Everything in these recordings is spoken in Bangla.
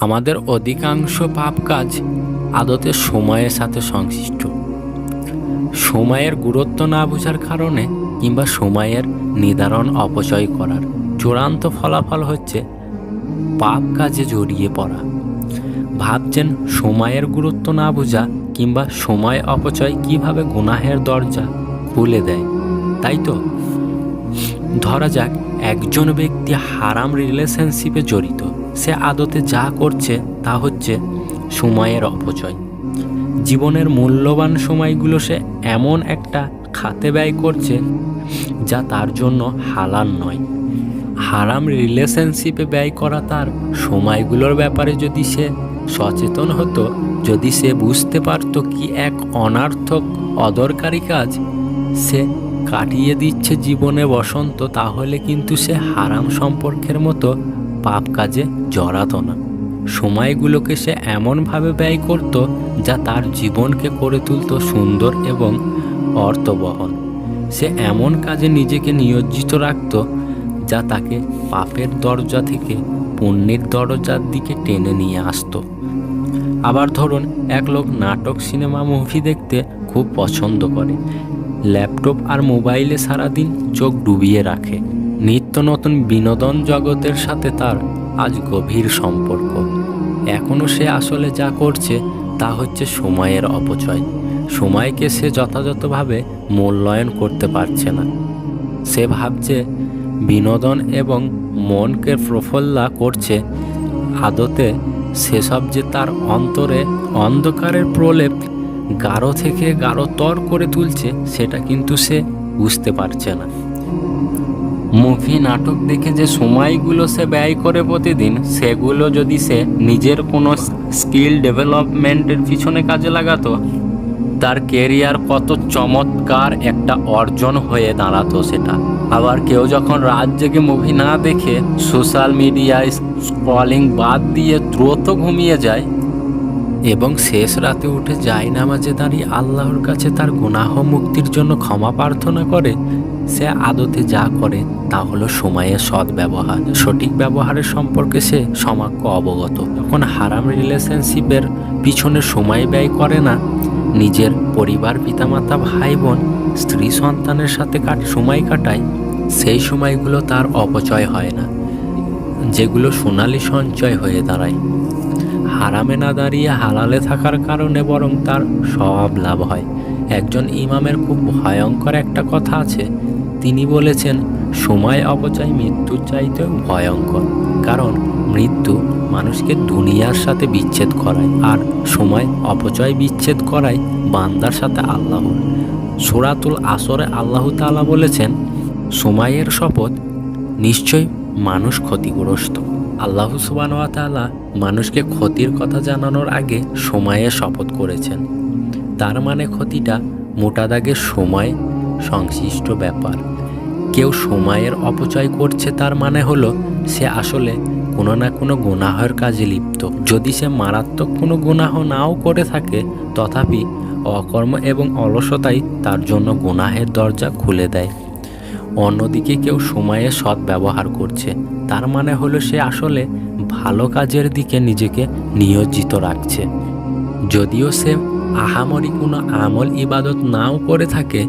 আমাদের অধিকাংশ পাপ কাজ আদতে সময়ের সাথে সংশ্লিষ্ট। সময়ের গুরুত্ব না বোঝার কারণে কিংবা সময়ের নির্ধারণ অপচয় করার চূড়ান্ত ফলাফল হচ্ছে পাপ কাজে জড়িয়ে পড়া। ভাবছেন সময়ের গুরুত্ব না বোঝা কিংবা সময় অপচয় কিভাবে গুনাহের দরজা খুলে দেয়, তাই তো? ধরা যাক একজন ব্যক্তি হারাম রিলেশনশিপে জড়িত। সে আদতে যা করছে তা হচ্ছে সময়ের অপচয়। জীবনের মূল্যবান সময়গুলো সে এমন একটা খাতে ব্যয় করছে যা তার জন্য হালাল নয়। হারাম রিলেশনশিপে ব্যয় করা তার সময়গুলোর ব্যাপারে যদি সে সচেতন হতো, যদি সে বুঝতে পারত কি এক অনার্থক অদরকারি কাজ সে কাটিয়ে দিচ্ছে জীবনে বসন্ত, তাহলে কিন্তু সে হারাম সম্পর্কের মতো পাপ কাজে জড়াতো না। সময়গুলোকে সে এমনভাবে ব্যয় করত যা তার জীবনকে করে তুলত সুন্দর এবং অর্থবহন। সে এমন কাজে নিজেকে নিয়োজিত রাখত যা তাকে পাপের দরজা থেকে পুণ্যের দরজার দিকে টেনে নিয়ে আসতো। আবার ধরুন, এক লোক নাটক, সিনেমা, মুভি দেখতে খুব পছন্দ করে। ল্যাপটপ আর মোবাইলে সারাদিন চোখ ডুবিয়ে রাখে। নিত্য নতুন বিনোদন জগতের সাথে তার আজ গভীর সম্পর্ক। এখনও সে আসলে যা করছে তা হচ্ছে সময়ের অপচয়। সময়কে সে যথাযথভাবে মূল্যায়ন করতে পারছে না। সে ভাবছে বিনোদন এবং মনকে প্রফুল্ল করছে। আদতে সেসব যে তার অন্তরে অন্ধকারের প্রলেপ গাঢ় থেকে গাঢ়তর করে তুলছে সেটা কিন্তু সে বুঝতে পারছে না। মুভি, নাটক দেখে যে সময়গুলো সে ব্যয় করে প্রতিদিন, সেগুলো যদি সে নিজের কোনো স্কিল ডেভেলপমেন্টের পিছনে কাজে লাগাতো, তার কেরিয়ার কত চমৎকার একটা অর্জন হয়ে দাঁড়াতো সেটা। আবার কেউ যখন রাত জেগে মুভি না দেখে সোশ্যাল মিডিয়ায় স্ক্রলিং বাদ দিয়ে দ্রুত ঘুমিয়ে যায় এবং শেষ রাতে উঠে যায় নামাজে দাঁড়িয়ে আল্লাহর কাছে তার গুনাহ মুক্তির জন্য ক্ষমা প্রার্থনা করে, সে আদতে যা করে তা হলো সময়ের সদ্ব্যবহার। সঠিক ব্যবহারের সম্পর্কে সে সম্যক অবগত। যখন হারাম রিলেশনশিপের পিছনে সময় ব্যয় করে না, নিজের পরিবার, পিতামাতা, ভাই বোন, স্ত্রী, সন্তানের সাথে সময় কাটায়, সেই সময়গুলো তার অপচয় হয় না, যেগুলো সোনালি সঞ্চয় হয়ে দাঁড়ায়। হারামে না দাঁড়িয়ে হালালে থাকার কারণে বরং তার সওয়াব লাভ হয়। একজন ইমামের খুব ভয়ঙ্কর একটা কথা আছে। তিনি বলেছেন, সময় অপচয় মৃত্যুর চাইতেও ভয়ঙ্কর, কারণ মৃত্যু মানুষকে দুনিয়ার সাথে বিচ্ছেদ করায় আর সময় অপচয় বিচ্ছেদ করায় বান্দার সাথে আল্লাহর। সূরাতুল আসরে আল্লাহ তাআলা বলেছেন, সময়ের শপথ, নিশ্চয় মানুষ ক্ষতিগ্রস্ত। আল্লাহ সুবহানাহু ওয়া তাআলা মানুষকে ক্ষতির কথা জানানোর আগে সময়ের শপথ করেছেন। তার মানে ক্ষতিটা মোটা দাগে সময় সংশ্লিষ্ট ব্যাপার। কেউ সময়ের অপচয় করছে, তার মানে হলো সে আসলে কোনো না কোনো গুনাহের কাজে লিপ্ত। যদি সে মারাত্মক কোনো গুনাহ নাও করে থাকে, তথাপি অকর্ম এবং অলসতাই তার জন্য গুনাহের দরজা খুলে দেয়। অন্যদিকে কেউ সময়ের সৎ ব্যবহার করছে, তার মানে হলো সে আসলে ভালো কাজের দিকে নিজেকে নিয়োজিত রাখছে। যদিও সে আহামরি কোনো আমল ইবাদত নাও করে থাকে,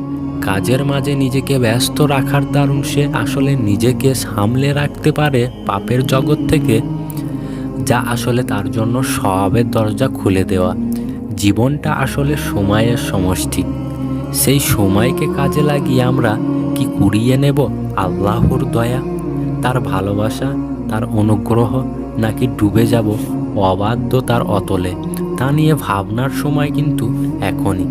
কাজের মাঝে নিজেকে ব্যস্ত রাখার দারুণ সে আসলে নিজেকে সামলে রাখতে পারে পাপের জগৎ থেকে, যা আসলে তার জন্য সওয়াবের দরজা খুলে দেওয়া। জীবনটা আসলে সময়ের সমষ্টি। সেই সময়কে কাজে লাগিয়ে আমরা কি কুড়িয়ে নেব আল্লাহর দয়া, তার ভালোবাসা, তার অনুগ্রহ, নাকি ডুবে যাব অবাধ্য তার অতলে? তা নিয়ে ভাবনার সময় কিন্তু এখনই।